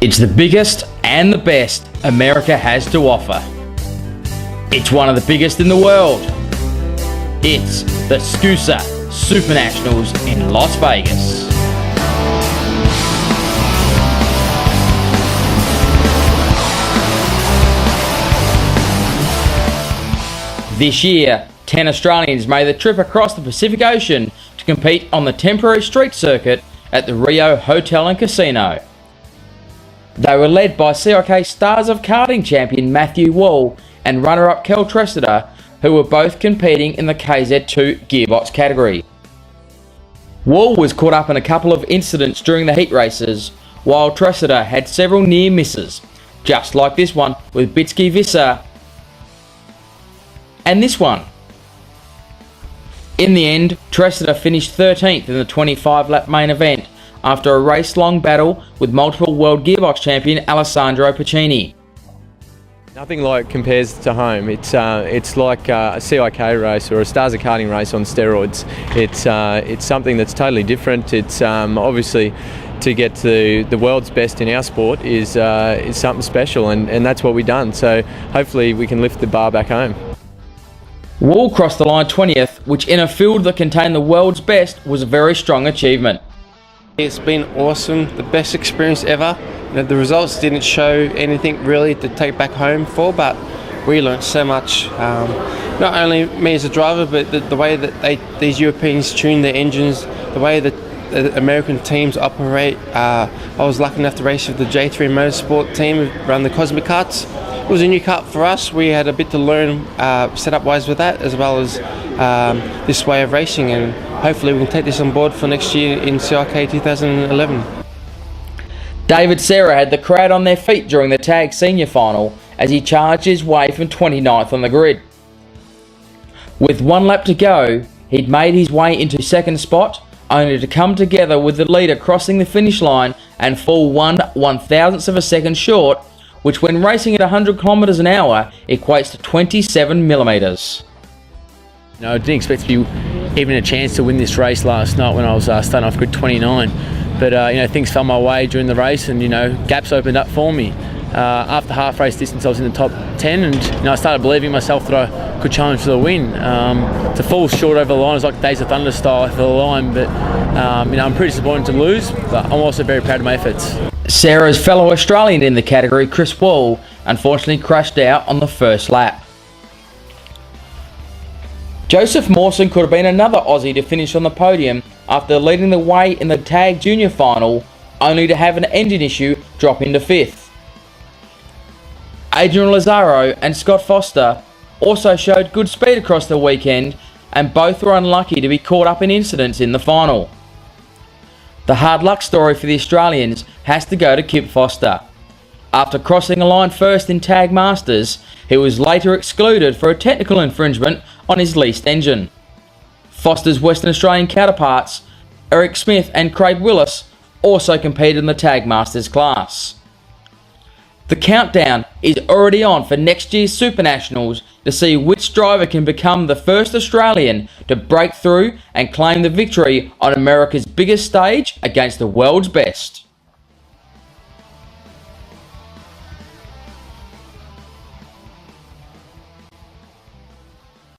It's the biggest and the best America has to offer. It's one of the biggest in the world. It's the SUSA SuperNationals in Las Vegas. This year, 10 Australians made the trip across the Pacific Ocean to compete on the temporary street circuit at the Rio Hotel and Casino. They were led by CIK Stars of Karting champion Matthew Wall and runner-up Kel Tressida, who were both competing in the KZ2 gearbox category. Wall was caught up in a couple of incidents during the heat races, while Tressida had several near misses, just like this one with Bitski Visser and this one. In the end, Tressida finished 13th in the 25-lap main event after a race-long battle with multiple world gearbox champion Alessandro Pacini. Nothing like compares to home. It's like a CIK race or a Stars of Karting race on steroids. It's something that's totally different. It's obviously to get to the world's best in our sport is something special, and that's what we've done. So hopefully we can lift the bar back home. Wall crossed the line 20th, which in a field that contained the world's best was a very strong achievement. It's been awesome, the best experience ever. The results didn't show anything really to take back home for, but we learned so much. Not only me as a driver, but the way that these Europeans tune their engines, the way that the American teams operate. I was lucky enough to race with the J3 Motorsport team around the Cosmic Karts. It was a new kart for us. We had a bit to learn setup-wise with that, as well as this way of racing, and hopefully we can take this on board for next year in CIK 2011. David Serra had the crowd on their feet during the tag senior final as he charged his way from 29th on the grid. With one lap to go, he'd made his way into second spot, only to come together with the leader crossing the finish line and fall 1/1000th of a second short, which when racing at 100 kilometers an hour equates to 27 millimeters. No, I didn't expect to be even a chance to win this race last night when I was starting off grid 29. But things fell my way during the race, and gaps opened up for me. After half race distance, I was in the top 10, and I started believing in myself that I could challenge for the win. To fall short over the line is like Days of Thunder style for the line, but I'm pretty disappointed to lose, but I'm also very proud of my efforts. Sarah's fellow Australian in the category, Chris Wall, unfortunately crashed out on the first lap. Joseph Mawson could have been another Aussie to finish on the podium after leading the way in the tag junior final, only to have an engine issue drop into 5th. Adrian Lazaro and Scott Foster also showed good speed across the weekend, and both were unlucky to be caught up in incidents in the final. The hard luck story for the Australians has to go to Kip Foster. After crossing a line first in Tag Masters, he was later excluded for a technical infringement on his leased engine. Foster's Western Australian counterparts, Eric Smith and Craig Willis, also competed in the Tag Masters class. The countdown is already on for next year's SuperNationals to see which driver can become the first Australian to break through and claim the victory on America's biggest stage against the world's best.